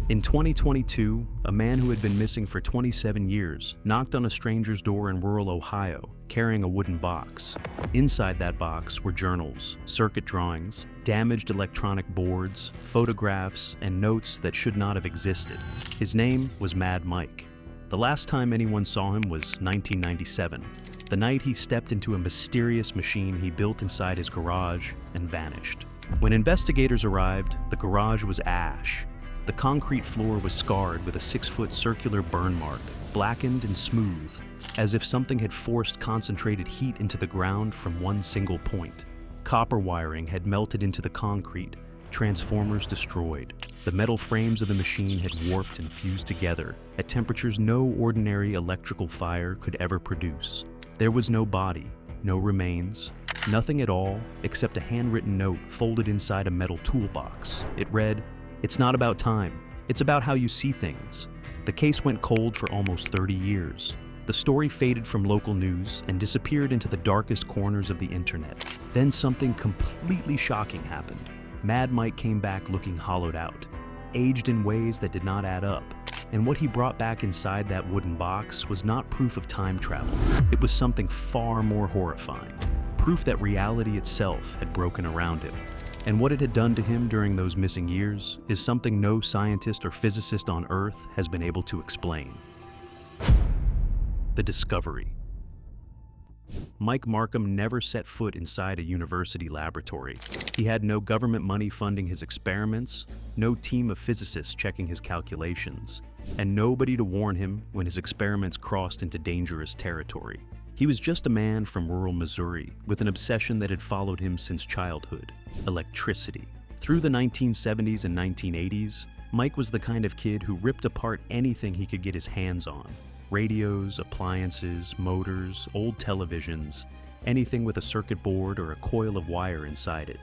In 2022, a man who had been missing for 27 years knocked on a stranger's door in rural Ohio, carrying a wooden box. Inside that box were journals, circuit drawings, damaged electronic boards, photographs, and notes that should not have existed. His name was Mad Mike. The last time anyone saw him was 1997, the night he stepped into a mysterious machine he built inside his garage and vanished. When investigators arrived, the garage was ash. The concrete floor was scarred with a 6-foot circular burn mark, blackened and smooth, as if something had forced concentrated heat into the ground from one single point. Copper wiring had melted into the concrete, transformers destroyed. The metal frames of the machine had warped and fused together at temperatures no ordinary electrical fire could ever produce. There was no body, no remains, nothing at all except a handwritten note folded inside a metal toolbox. It read, "It's not about time, it's about how you see things." The case went cold for almost 30 years. The story faded from local news and disappeared into the darkest corners of the internet. Then something completely shocking happened. Mad Mike came back looking hollowed out, aged in ways that did not add up. And what he brought back inside that wooden box was not proof of time travel. It was something far more horrifying. Proof that reality itself had broken around him. And what it had done to him during those missing years is something no scientist or physicist on Earth has been able to explain. The discovery. Mike Markham never set foot inside a university laboratory. He had no government money funding his experiments, no team of physicists checking his calculations, and nobody to warn him when his experiments crossed into dangerous territory. He was just a man from rural Missouri with an obsession that had followed him since childhood: electricity. Through the 1970s and 1980s, Mike was the kind of kid who ripped apart anything he could get his hands on. Radios, appliances, motors, old televisions, anything with a circuit board or a coil of wire inside it.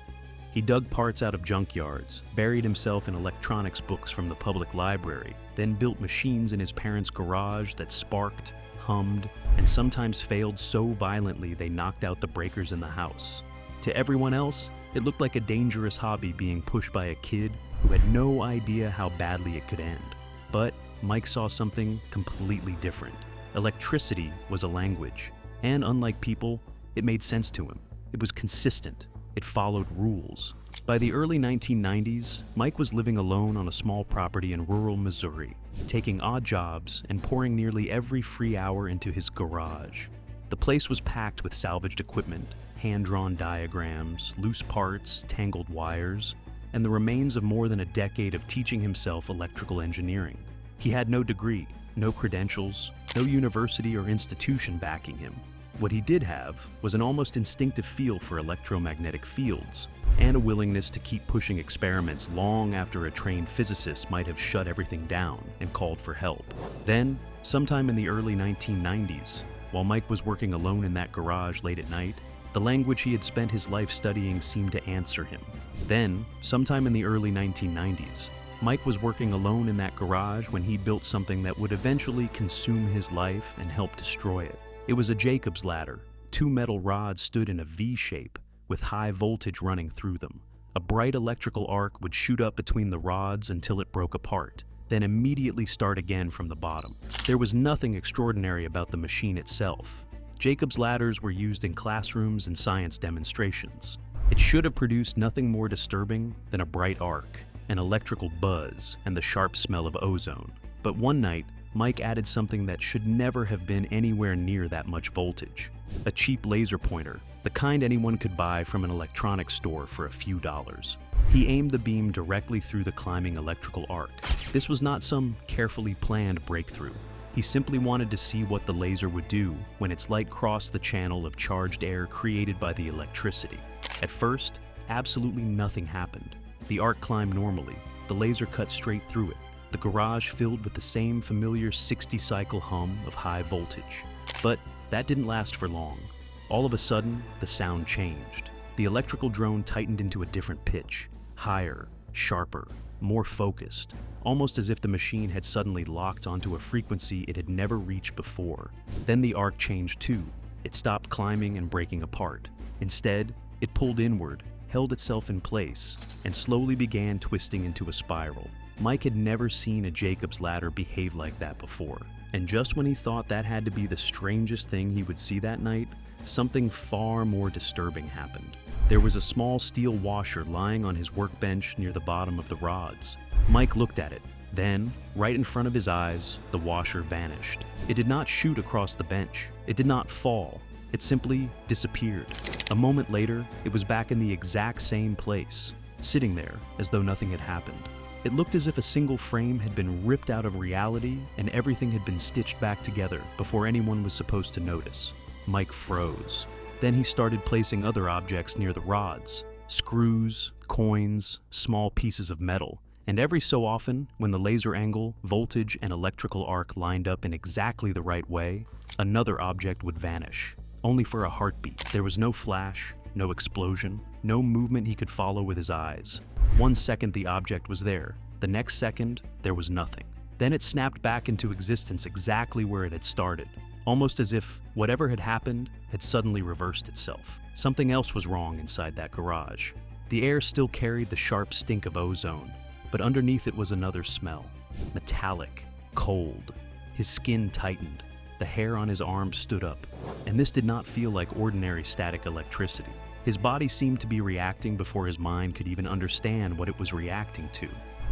He dug parts out of junkyards, buried himself in electronics books from the public library, then built machines in his parents' garage that sparked, hummed, and sometimes failed so violently they knocked out the breakers in the house. To everyone else, it looked like a dangerous hobby being pushed by a kid who had no idea how badly it could end. But Mike saw something completely different. Electricity was a language, and unlike people, it made sense to him. It was consistent. It followed rules. By the early 1990s, Mike was living alone on a small property in rural Missouri, taking odd jobs and pouring nearly every free hour into his garage. The place was packed with salvaged equipment, hand-drawn diagrams, loose parts, tangled wires, and the remains of more than a decade of teaching himself electrical engineering. He had no degree, no credentials, no university or institution backing him. What he did have was an almost instinctive feel for electromagnetic fields and a willingness to keep pushing experiments long after a trained physicist might have shut everything down and called for help. Then, sometime in the early 1990s, while Mike was working alone in that garage late at night, the language he had spent his life studying seemed to answer him. Then, sometime in the early 1990s, Mike was working alone in that garage when he built something that would eventually consume his life and help destroy it. It was a Jacob's ladder. 2 metal rods stood in a V shape, with high voltage running through them. A bright electrical arc would shoot up between the rods until it broke apart, then immediately start again from the bottom. There was nothing extraordinary about the machine itself. Jacob's ladders were used in classrooms and science demonstrations. It should have produced nothing more disturbing than a bright arc, an electrical buzz, and the sharp smell of ozone. But one night, Mike added something that should never have been anywhere near that much voltage. A cheap laser pointer, the kind anyone could buy from an electronics store for a few dollars. He aimed the beam directly through the climbing electrical arc. This was not some carefully planned breakthrough. He simply wanted to see what the laser would do when its light crossed the channel of charged air created by the electricity. At first, absolutely nothing happened. The arc climbed normally. The laser cut straight through it. The garage filled with the same familiar 60-cycle hum of high voltage. But that didn't last for long. All of a sudden, the sound changed. The electrical drone tightened into a different pitch, higher, sharper, more focused, almost as if the machine had suddenly locked onto a frequency it had never reached before. Then the arc changed too. It stopped climbing and breaking apart. Instead, it pulled inward, held itself in place, and slowly began twisting into a spiral. Mike had never seen a Jacob's ladder behave like that before, and just when he thought that had to be the strangest thing he would see that night, something far more disturbing happened. There was a small steel washer lying on his workbench near the bottom of the rods. Mike looked at it. Then, right in front of his eyes, the washer vanished. It did not shoot across the bench. It did not fall. It simply disappeared. A moment later, it was back in the exact same place, sitting there as though nothing had happened. It looked as if a single frame had been ripped out of reality and everything had been stitched back together before anyone was supposed to notice. Mike froze. Then he started placing other objects near the rods: screws, coins, small pieces of metal. And every so often, when the laser angle, voltage, and electrical arc lined up in exactly the right way, another object would vanish, only for a heartbeat. There was no flash, no explosion, no movement he could follow with his eyes. 1 second the object was there, the next second there was nothing. Then it snapped back into existence exactly where it had started, almost as if whatever had happened had suddenly reversed itself. Something else was wrong inside that garage. The air still carried the sharp stink of ozone, but underneath it was another smell, metallic, cold. His skin tightened, the hair on his arms stood up, and this did not feel like ordinary static electricity. His body seemed to be reacting before his mind could even understand what it was reacting to.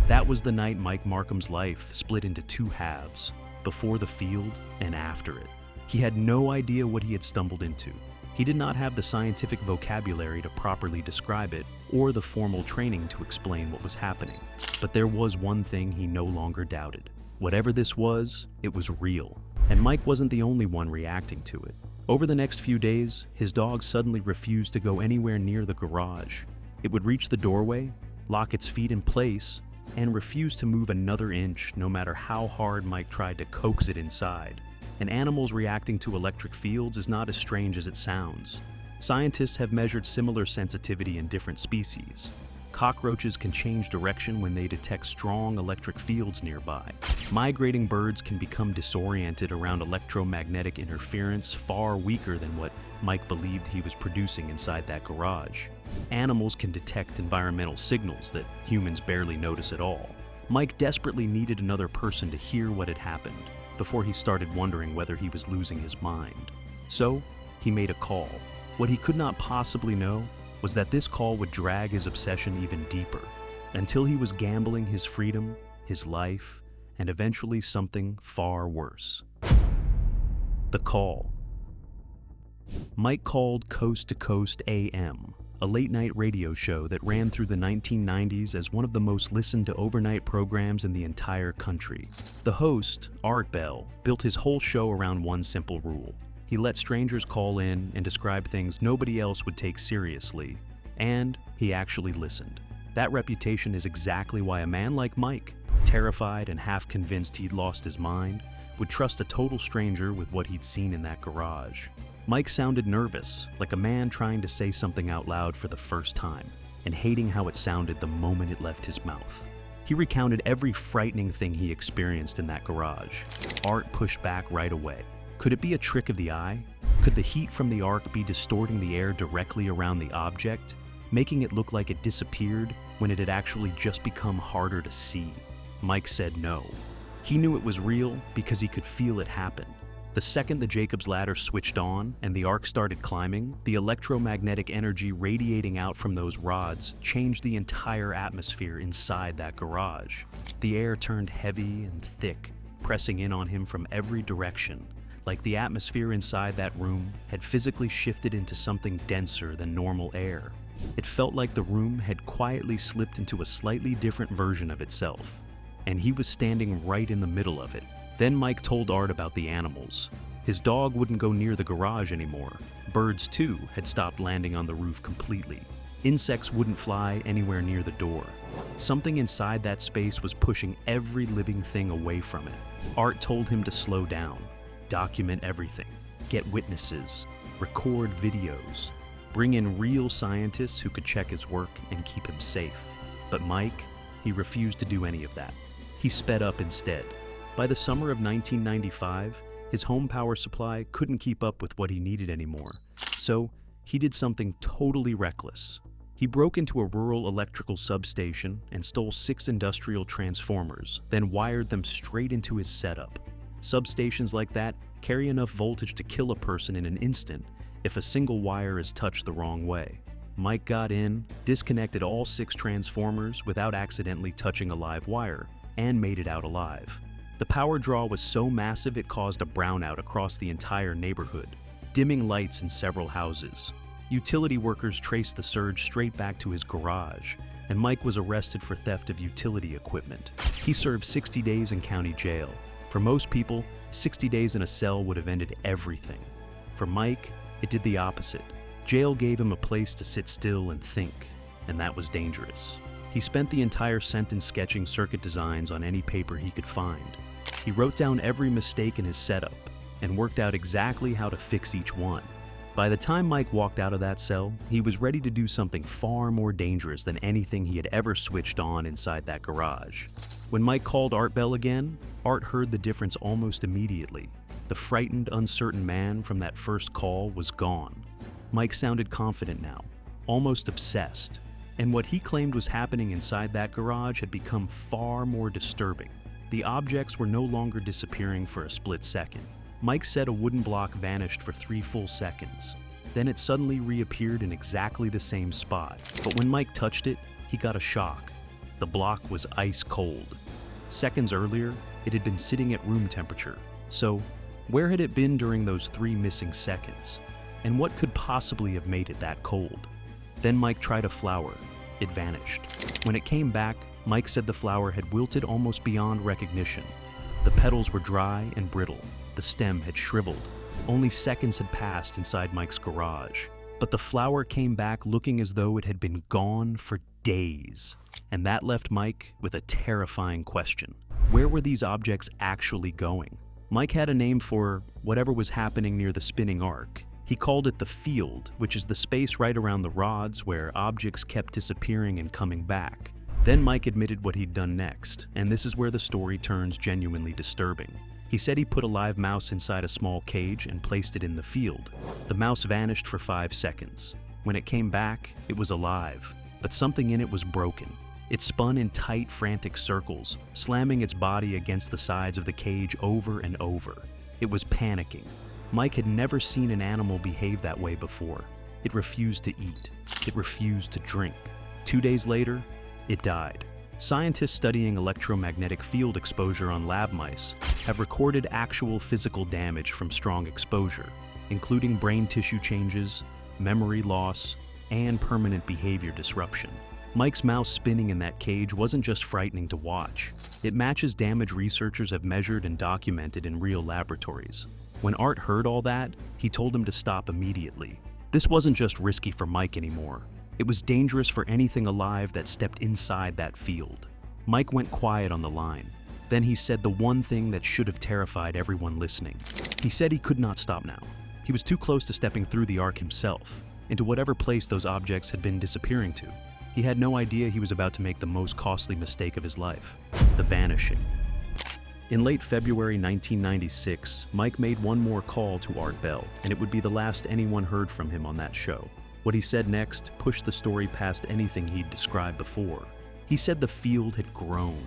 That was the night Mike Markham's life split into two halves, before the field and after it. He had no idea what he had stumbled into. He did not have the scientific vocabulary to properly describe it, or the formal training to explain what was happening. But there was one thing he no longer doubted. Whatever this was, it was real. And Mike wasn't the only one reacting to it. Over the next few days, his dog suddenly refused to go anywhere near the garage. It would reach the doorway, lock its feet in place, and refuse to move another inch no matter how hard Mike tried to coax it inside. And animals reacting to electric fields is not as strange as it sounds. Scientists have measured similar sensitivity in different species. Cockroaches can change direction when they detect strong electric fields nearby. Migrating birds can become disoriented around electromagnetic interference far weaker than what Mike believed he was producing inside that garage. Animals can detect environmental signals that humans barely notice at all. Mike desperately needed another person to hear what had happened before he started wondering whether he was losing his mind. So, he made a call. What he could not possibly know was that this call would drag his obsession even deeper, until he was gambling his freedom, his life, and eventually something far worse. The call. Mike called Coast to Coast AM, a late-night radio show that ran through the 1990s as one of the most listened to overnight programs in the entire country. The host, Art Bell, built his whole show around one simple rule. He let strangers call in and describe things nobody else would take seriously, and he actually listened. That reputation is exactly why a man like Mike, terrified and half convinced he'd lost his mind, would trust a total stranger with what he'd seen in that garage. Mike sounded nervous, like a man trying to say something out loud for the first time, and hating how it sounded the moment it left his mouth. He recounted every frightening thing he experienced in that garage. Art pushed back right away. Could it be a trick of the eye? Could the heat from the arc be distorting the air directly around the object, making it look like it disappeared when it had actually just become harder to see? Mike said no. He knew it was real because he could feel it happen. The second the Jacob's ladder switched on and the arc started climbing, the electromagnetic energy radiating out from those rods changed the entire atmosphere inside that garage. The air turned heavy and thick, pressing in on him from every direction, like the atmosphere inside that room had physically shifted into something denser than normal air. It felt like the room had quietly slipped into a slightly different version of itself, and he was standing right in the middle of it. Then Mike told Art about the animals. His dog wouldn't go near the garage anymore. Birds, too, had stopped landing on the roof completely. Insects wouldn't fly anywhere near the door. Something inside that space was pushing every living thing away from it. Art told him to slow down, document everything, get witnesses, record videos, bring in real scientists who could check his work and keep him safe. But Mike, he refused to do any of that. He sped up instead. By the summer of 1995, his home power supply couldn't keep up with what he needed anymore, so he did something totally reckless. He He broke into a rural electrical substation and stole 6 industrial transformers, then wired them straight into his setup. Substations like that carry enough voltage to kill a person in an instant if a single wire is touched the wrong way. Mike got in, disconnected all 6 transformers without accidentally touching a live wire, and made it out alive. The power draw was so massive it caused a brownout across the entire neighborhood, dimming lights in several houses. Utility workers traced the surge straight back to his garage, and Mike was arrested for theft of utility equipment. He served 60 days in county jail. For most people, 60 days in a cell would have ended everything. For Mike, it did the opposite. Jail gave him a place to sit still and think, and that was dangerous. He spent the entire sentence sketching circuit designs on any paper he could find. He wrote down every mistake in his setup and worked out exactly how to fix each one. By the time Mike walked out of that cell, he was ready to do something far more dangerous than anything he had ever switched on inside that garage. When Mike called Art Bell again, Art heard the difference almost immediately. The frightened, uncertain man from that first call was gone. Mike sounded confident now, almost obsessed, and what he claimed was happening inside that garage had become far more disturbing. The objects were no longer disappearing for a split second. Mike said a wooden block vanished for 3 full seconds. Then it suddenly reappeared in exactly the same spot. But when Mike touched it, he got a shock. The block was ice cold. Seconds earlier, it had been sitting at room temperature. So, where had it been during those 3 missing seconds? And what could possibly have made it that cold? Then Mike tried a flower. It vanished. When it came back, Mike said the flower had wilted almost beyond recognition. The petals were dry and brittle. The stem had shriveled. Only seconds had passed inside Mike's garage. But the flower came back looking as though it had been gone for days. And that left Mike with a terrifying question. Where were these objects actually going? Mike had a name for whatever was happening near the spinning arc. He called it the field, which is the space right around the rods where objects kept disappearing and coming back. Then Mike admitted what he'd done next, and this is where the story turns genuinely disturbing. He said he put a live mouse inside a small cage and placed it in the field. The mouse vanished for 5 seconds. When it came back, it was alive, but something in it was broken. It spun in tight, frantic circles, slamming its body against the sides of the cage over and over. It was panicking. Mike had never seen an animal behave that way before. It refused to eat. It refused to drink. 2 days later, it died. Scientists studying electromagnetic field exposure on lab mice have recorded actual physical damage from strong exposure, including brain tissue changes, memory loss, and permanent behavior disruption. Mike's mouse spinning in that cage wasn't just frightening to watch. It matches damage researchers have measured and documented in real laboratories. When Art heard all that, he told him to stop immediately. This wasn't just risky for Mike anymore. It was dangerous for anything alive that stepped inside that field. Mike went quiet on the line. Then he said the one thing that should have terrified everyone listening. He said he could not stop now. He was too close to stepping through the arc himself, into whatever place those objects had been disappearing to. He had no idea he was about to make the most costly mistake of his life: the vanishing. In late February 1996, Mike made one more call to Art Bell, and it would be the last anyone heard from him on that show. What he said next pushed the story past anything he'd described before. He said the field had grown.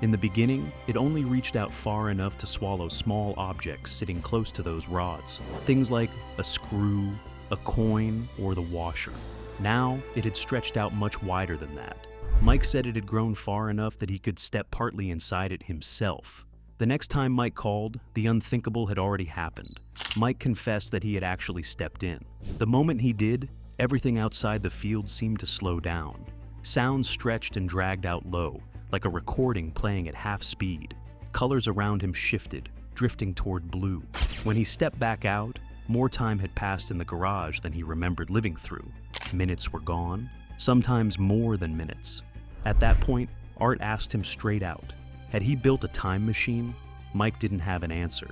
In the beginning, it only reached out far enough to swallow small objects sitting close to those rods. Things like a screw, a coin, or the washer. Now, it had stretched out much wider than that. Mike said it had grown far enough that he could step partly inside it himself. The next time Mike called, the unthinkable had already happened. Mike confessed that he had actually stepped in. The moment he did, everything outside the field seemed to slow down. Sounds stretched and dragged out low, like a recording playing at half speed. Colors around him shifted, drifting toward blue. When he stepped back out, more time had passed in the garage than he remembered living through. Minutes were gone, sometimes more than minutes. At that point, Art asked him straight out, had he built a time machine? Mike didn't have an answer.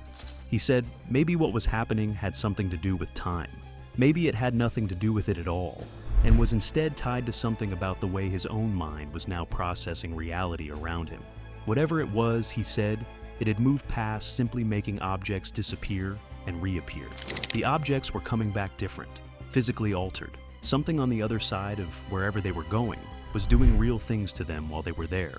He said maybe what was happening had something to do with time. Maybe it had nothing to do with it at all, and was instead tied to something about the way his own mind was now processing reality around him. Whatever it was, he said, it had moved past simply making objects disappear and reappear. The objects were coming back different, physically altered. Something on the other side of wherever they were going was doing real things to them while they were there.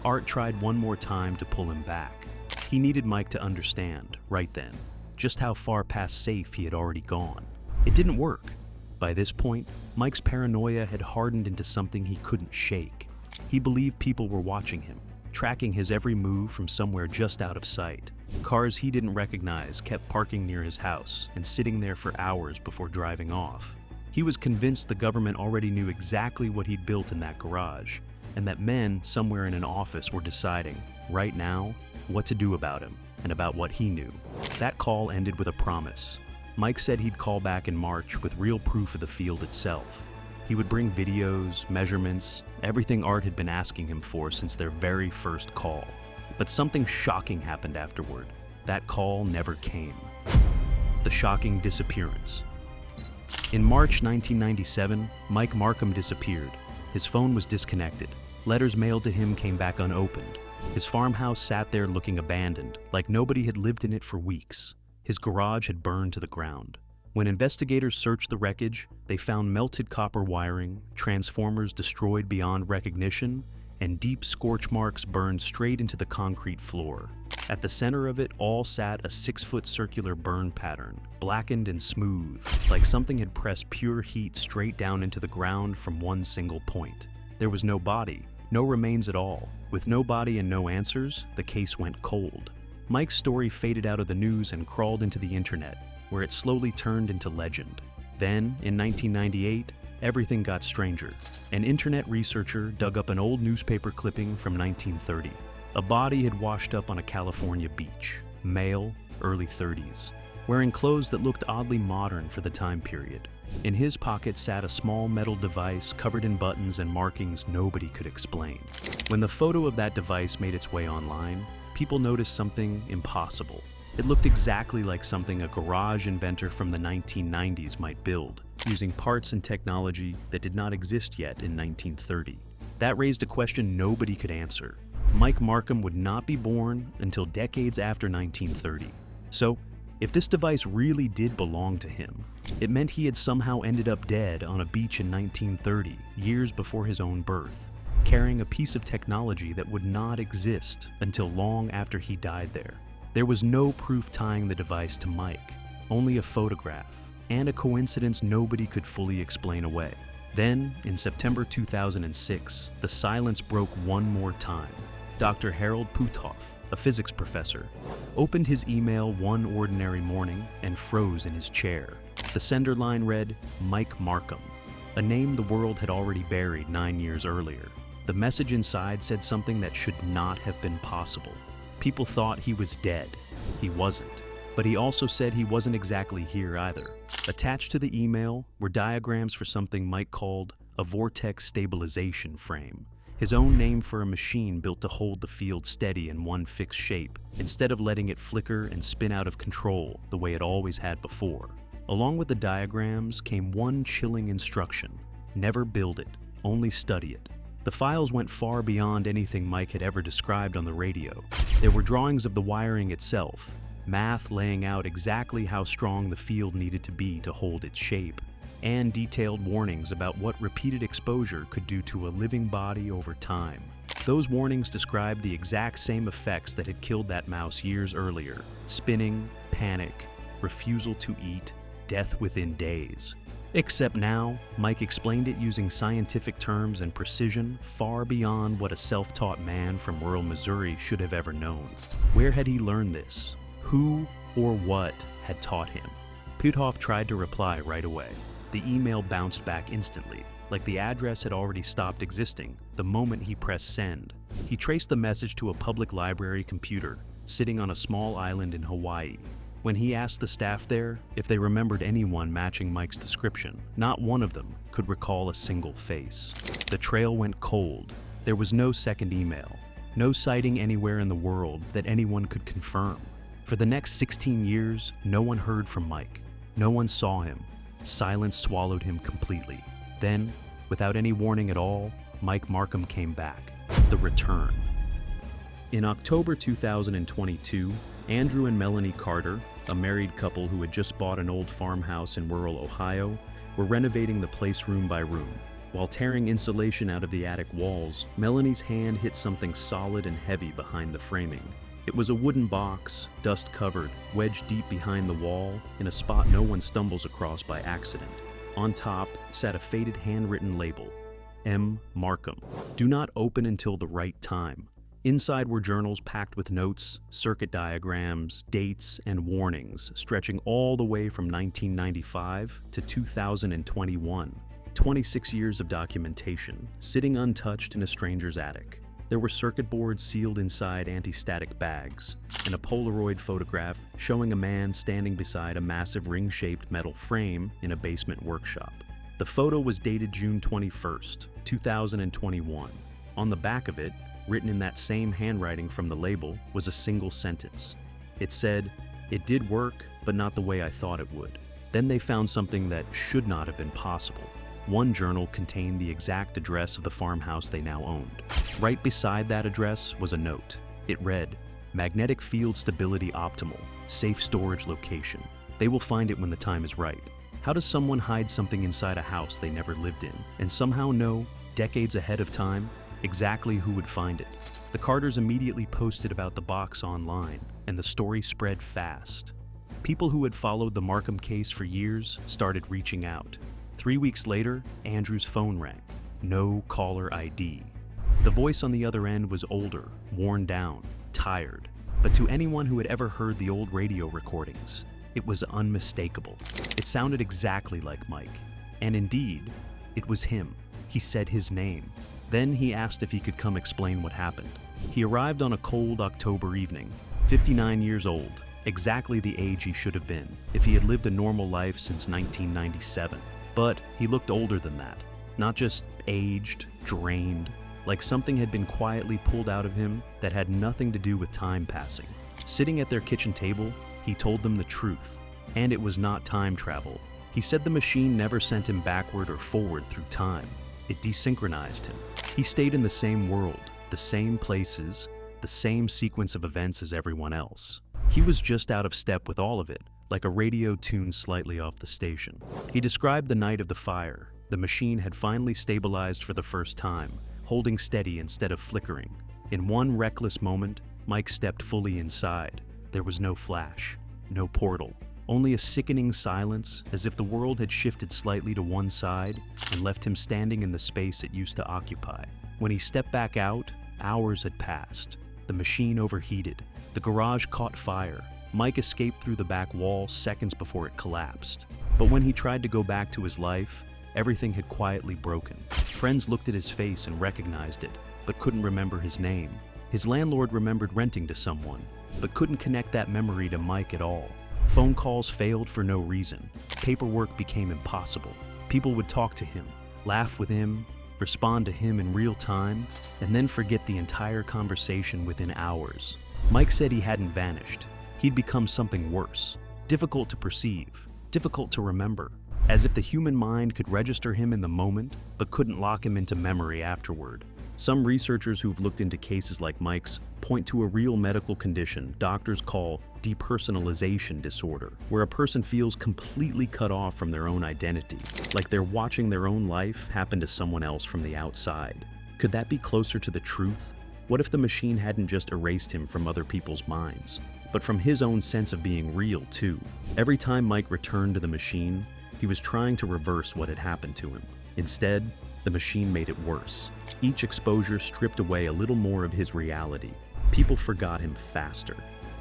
Art tried one more time to pull him back. He needed Mike to understand, right then, just how far past safe he had already gone. It didn't work. By this point, Mike's paranoia had hardened into something he couldn't shake. He believed people were watching him, tracking his every move from somewhere just out of sight. Cars he didn't recognize kept parking near his house and sitting there for hours before driving off. He was convinced the government already knew exactly what he'd built in that garage, and that men somewhere in an office were deciding, right now, what to do about him and about what he knew. That call ended with a promise. Mike said he'd call back in March with real proof of the field itself. He would bring videos, measurements, everything Art had been asking him for since their very first call. But something shocking happened afterward. That call never came. The shocking disappearance. In March 1997, Mike Markham disappeared. His phone was disconnected. Letters mailed to him came back unopened. His farmhouse sat there looking abandoned, like nobody had lived in it for weeks. His garage had burned to the ground. When investigators searched the wreckage, they found melted copper wiring, transformers destroyed beyond recognition, and deep scorch marks burned straight into the concrete floor. At the center of it all sat a 6-foot circular burn pattern, blackened and smooth, like something had pressed pure heat straight down into the ground from one single point. There was no body, no remains at all. With no body and no answers, the case went cold. Mike's story faded out of the news and crawled into the internet, where it slowly turned into legend. Then, in 1998, everything got stranger. An internet researcher dug up an old newspaper clipping from 1930. A body had washed up on a California beach, male, early 30s, wearing clothes that looked oddly modern for the time period. In his pocket sat a small metal device covered in buttons and markings nobody could explain. When the photo of that device made its way online, people noticed something impossible. It looked exactly like something a garage inventor from the 1990s might build, using parts and technology that did not exist yet in 1930. That raised a question nobody could answer. Mike Markham would not be born until decades after 1930. So, if this device really did belong to him, it meant he had somehow ended up dead on a beach in 1930, years before his own birth, carrying a piece of technology that would not exist until long after he died there. There was no proof tying the device to Mike, only a photograph, and a coincidence nobody could fully explain away. Then, in September 2006, the silence broke one more time. Dr. Harold Puthoff, a physics professor, opened his email one ordinary morning and froze in his chair. The sender line read, Mike Markham, a name the world had already buried 9 years earlier. The message inside said something that should not have been possible. People thought he was dead. He wasn't. But he also said he wasn't exactly here either. Attached to the email were diagrams for something Mike called a vortex stabilization frame, his own name for a machine built to hold the field steady in one fixed shape, instead of letting it flicker and spin out of control the way it always had before. Along with the diagrams came one chilling instruction: never build it, only study it. The files went far beyond anything Mike had ever described on the radio. There were drawings of the wiring itself, math laying out exactly how strong the field needed to be to hold its shape, and detailed warnings about what repeated exposure could do to a living body over time. Those warnings described the exact same effects that had killed that mouse years earlier: spinning, panic, refusal to eat, death within days. Except now, Mike explained it using scientific terms and precision far beyond what a self-taught man from rural Missouri should have ever known. Where had he learned this? Who or what had taught him? Puthoff tried to reply right away. The email bounced back instantly, like the address had already stopped existing the moment he pressed send. He traced the message to a public library computer sitting on a small island in Hawaii. When he asked the staff there if they remembered anyone matching Mike's description, not one of them could recall a single face. The trail went cold. There was no second email, no sighting anywhere in the world that anyone could confirm. For the next 16 years, no one heard from Mike. No one saw him. Silence swallowed him completely. Then, without any warning at all, Mike Markham came back. The return. In October 2022, Andrew and Melanie Carter, a married couple who had just bought an old farmhouse in rural Ohio, were renovating the place room by room. While tearing insulation out of the attic walls, Melanie's hand hit something solid and heavy behind the framing. It was a wooden box, dust-covered, wedged deep behind the wall, in a spot no one stumbles across by accident. On top sat a faded handwritten label, M. Markham. Do not open until the right time. Inside were journals packed with notes, circuit diagrams, dates, and warnings, stretching all the way from 1995 to 2021. 26 years of documentation, sitting untouched in a stranger's attic. There were circuit boards sealed inside anti-static bags, and a Polaroid photograph showing a man standing beside a massive ring-shaped metal frame in a basement workshop. The photo was dated June 21st, 2021. On the back of it, written in that same handwriting from the label, was a single sentence. It said, "It did work, but not the way I thought it would." Then they found something that should not have been possible. One journal contained the exact address of the farmhouse they now owned. Right beside that address was a note. It read, "Magnetic field stability optimal, safe storage location. They will find it when the time is right." How does someone hide something inside a house they never lived in and somehow know, decades ahead of time, exactly who would find it? The Carters immediately posted about the box online, and the story spread fast. People who had followed the Markham case for years started reaching out. 3 weeks later, Andrew's phone rang. No caller ID. The voice on the other end was older, worn down, tired. But to anyone who had ever heard the old radio recordings, it was unmistakable. It sounded exactly like Mike. And indeed, it was him. He said his name. Then he asked if he could come explain what happened. He arrived on a cold October evening, 59 years old, exactly the age he should have been if he had lived a normal life since 1997. But he looked older than that. Not just aged, drained, like something had been quietly pulled out of him that had nothing to do with time passing. Sitting at their kitchen table, he told them the truth. And it was not time travel. He said the machine never sent him backward or forward through time. It desynchronized him. He stayed in the same world, the same places, the same sequence of events as everyone else. He was just out of step with all of it, like a radio tuned slightly off the station. He described the night of the fire. The machine had finally stabilized for the first time, holding steady instead of flickering. In one reckless moment, Mike stepped fully inside. There was no flash, no portal, only a sickening silence, as if the world had shifted slightly to one side and left him standing in the space it used to occupy. When he stepped back out, hours had passed. The machine overheated. The garage caught fire. Mike escaped through the back wall seconds before it collapsed. But when he tried to go back to his life, everything had quietly broken. Friends looked at his face and recognized it, but couldn't remember his name. His landlord remembered renting to someone, but couldn't connect that memory to Mike at all. Phone calls failed for no reason. Paperwork became impossible. People would talk to him, laugh with him, respond to him in real time, and then forget the entire conversation within hours. Mike said he hadn't vanished. He'd become something worse, difficult to perceive, difficult to remember, as if the human mind could register him in the moment, but couldn't lock him into memory afterward. Some researchers who've looked into cases like Mike's point to a real medical condition doctors call depersonalization disorder, where a person feels completely cut off from their own identity, like they're watching their own life happen to someone else from the outside. Could that be closer to the truth? What if the machine hadn't just erased him from other people's minds, but from his own sense of being real too? Every time Mike returned to the machine, he was trying to reverse what had happened to him. Instead, the machine made it worse. Each exposure stripped away a little more of his reality. People forgot him faster.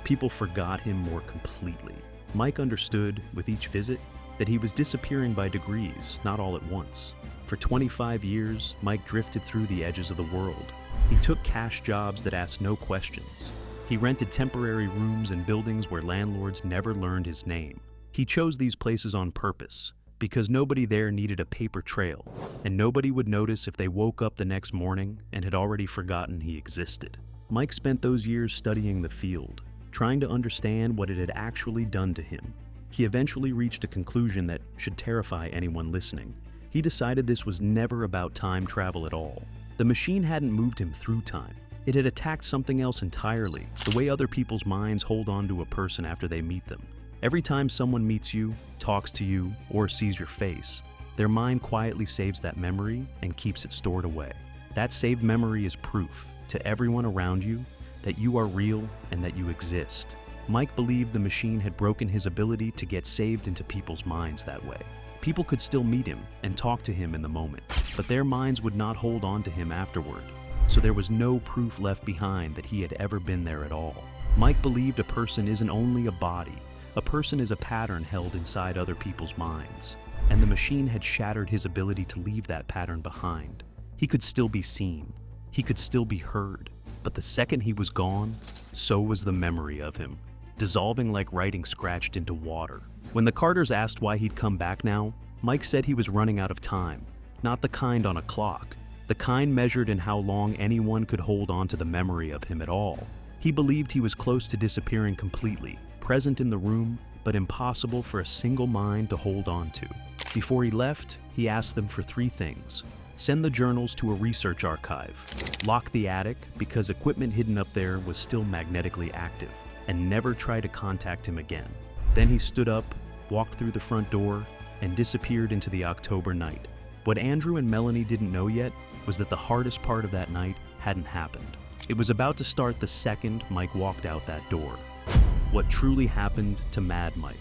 People forgot him more completely. Mike understood, with each visit, that he was disappearing by degrees, not all at once. For 25 years, Mike drifted through the edges of the world. He took cash jobs that asked no questions. He rented temporary rooms in buildings where landlords never learned his name. He chose these places on purpose, because nobody there needed a paper trail, and nobody would notice if they woke up the next morning and had already forgotten he existed. Mike spent those years studying the field, trying to understand what it had actually done to him. He eventually reached a conclusion that should terrify anyone listening. He decided this was never about time travel at all. The machine hadn't moved him through time. It had attacked something else entirely, the way other people's minds hold on to a person after they meet them. Every time someone meets you, talks to you, or sees your face, Their mind quietly saves that memory and keeps it stored away. That saved memory is proof to everyone around you that you are real and that you exist. Mike believed the machine had broken his ability to get saved into people's minds that way. People could still meet him and talk to him in the moment, but their minds would not hold on to him afterward. So there was no proof left behind that he had ever been there at all. Mike believed a person isn't only a body, a person is a pattern held inside other people's minds. And the machine had shattered his ability to leave that pattern behind. He could still be seen, he could still be heard, but the second he was gone, so was the memory of him, dissolving like writing scratched into water. When the Carters asked why he'd come back now, Mike said he was running out of time, not the kind on a clock, the kind measured in how long anyone could hold on to the memory of him at all. He believed he was close to disappearing completely, present in the room, but impossible for a single mind to hold on to. Before he left, he asked them for 3 things. Send the journals to a research archive, lock the attic because equipment hidden up there was still magnetically active, and never try to contact him again. Then he stood up, walked through the front door, and disappeared into the October night. What Andrew and Melanie didn't know yet was that the hardest part of that night hadn't happened. It was about to start the second Mike walked out that door. What truly happened to Mad Mike.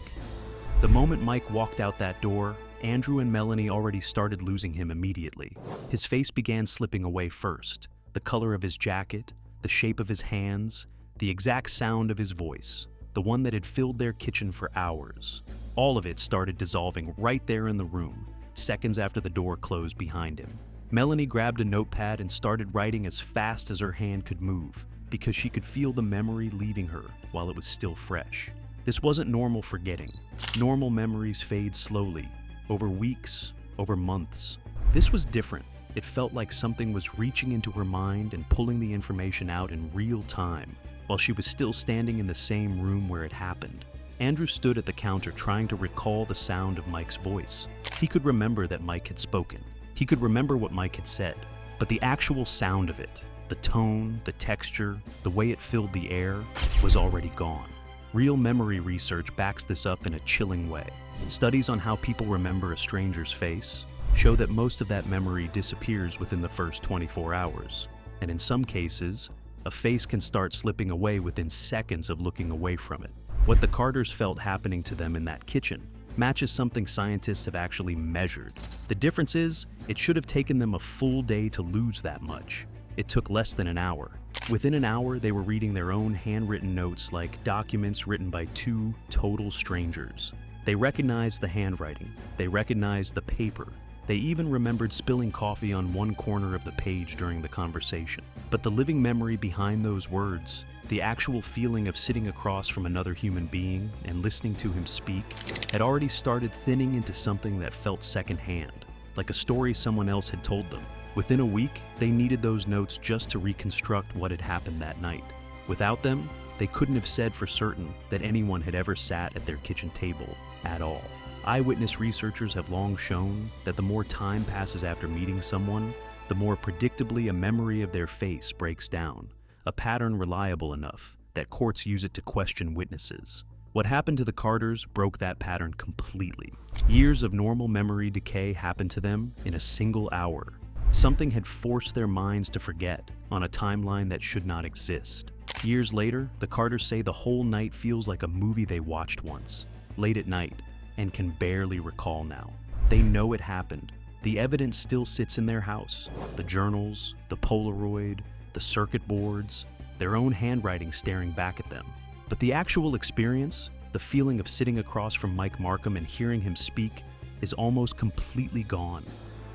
The moment Mike walked out that door, Andrew and Melanie already started losing him immediately. His face began slipping away first. The color of his jacket, the shape of his hands, the exact sound of his voice, the one that had filled their kitchen for hours. All of it started dissolving right there in the room, seconds after the door closed behind him. Melanie grabbed a notepad and started writing as fast as her hand could move, because she could feel the memory leaving her while it was still fresh. This wasn't normal forgetting. Normal memories fade slowly, over weeks, over months. This was different. It felt like something was reaching into her mind and pulling the information out in real time, while she was still standing in the same room where it happened. Andrew stood at the counter trying to recall the sound of Mike's voice. He could remember that Mike had spoken. He could remember what Mike had said, but the actual sound of it, the tone, the texture, the way it filled the air, was already gone. Real memory research backs this up in a chilling way. Studies on how people remember a stranger's face show that most of that memory disappears within the first 24 hours. And in some cases, a face can start slipping away within seconds of looking away from it. What the Carters felt happening to them in that kitchen matches something scientists have actually measured. The difference is, it should have taken them a full day to lose that much. It took less than an hour. Within an hour, they were reading their own handwritten notes like documents written by 2 total strangers. They recognized the handwriting. They recognized the paper. They even remembered spilling coffee on one corner of the page during the conversation. But the living memory behind those words, the actual feeling of sitting across from another human being and listening to him speak, had already started thinning into something that felt secondhand, like a story someone else had told them. Within a week, they needed those notes just to reconstruct what had happened that night. Without them, they couldn't have said for certain that anyone had ever sat at their kitchen table at all. Eyewitness researchers have long shown that the more time passes after meeting someone, the more predictably a memory of their face breaks down, a pattern reliable enough that courts use it to question witnesses. What happened to the Carters broke that pattern completely. Years of normal memory decay happened to them in a single hour. Something had forced their minds to forget on a timeline that should not exist. Years later, the Carters say the whole night feels like a movie they watched once, late at night, and can barely recall now. They know it happened. The evidence still sits in their house. The journals, the Polaroid, the circuit boards, their own handwriting staring back at them. But the actual experience, the feeling of sitting across from Mike Markham and hearing him speak, is almost completely gone.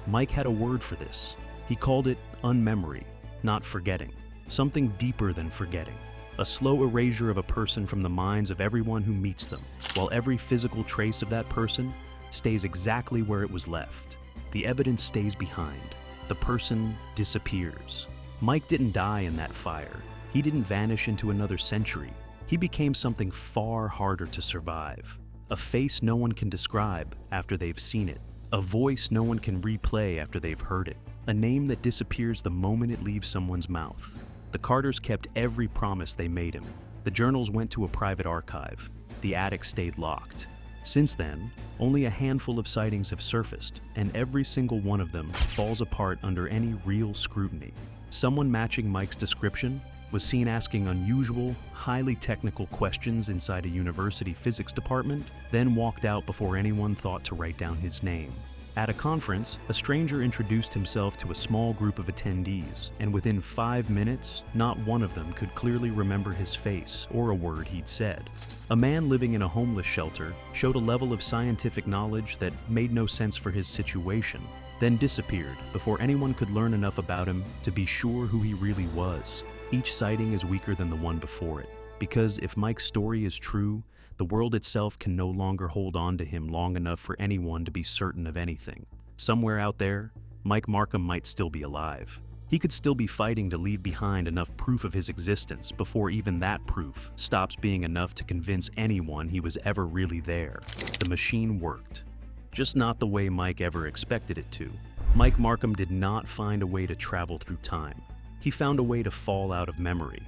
Mike had a word for this. He called it unmemory, not forgetting. Something deeper than forgetting. A slow erasure of a person from the minds of everyone who meets them, while every physical trace of that person stays exactly where it was left. The evidence stays behind. The person disappears. Mike didn't die in that fire. He didn't vanish into another century. He became something far harder to survive. A face no one can describe after they've seen it. A voice no one can replay after they've heard it. A name that disappears the moment it leaves someone's mouth. The Carters kept every promise they made him. The journals went to a private archive. The attic stayed locked. Since then, only a handful of sightings have surfaced, and every single one of them falls apart under any real scrutiny. Someone matching Mike's description was seen asking unusual, highly technical questions inside a university physics department, then walked out before anyone thought to write down his name. At a conference, a stranger introduced himself to a small group of attendees, and within 5 minutes, not one of them could clearly remember his face or a word he'd said. A man living in a homeless shelter showed a level of scientific knowledge that made no sense for his situation, then disappeared before anyone could learn enough about him to be sure who he really was. Each sighting is weaker than the one before it, because if Mike's story is true, the world itself can no longer hold on to him long enough for anyone to be certain of anything. Somewhere out there, Mike Markham might still be alive. He could still be fighting to leave behind enough proof of his existence before even that proof stops being enough to convince anyone he was ever really there. The machine worked, just not the way Mike ever expected it to. Mike Markham did not find a way to travel through time. He found a way to fall out of memory,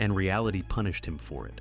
and reality punished him for it.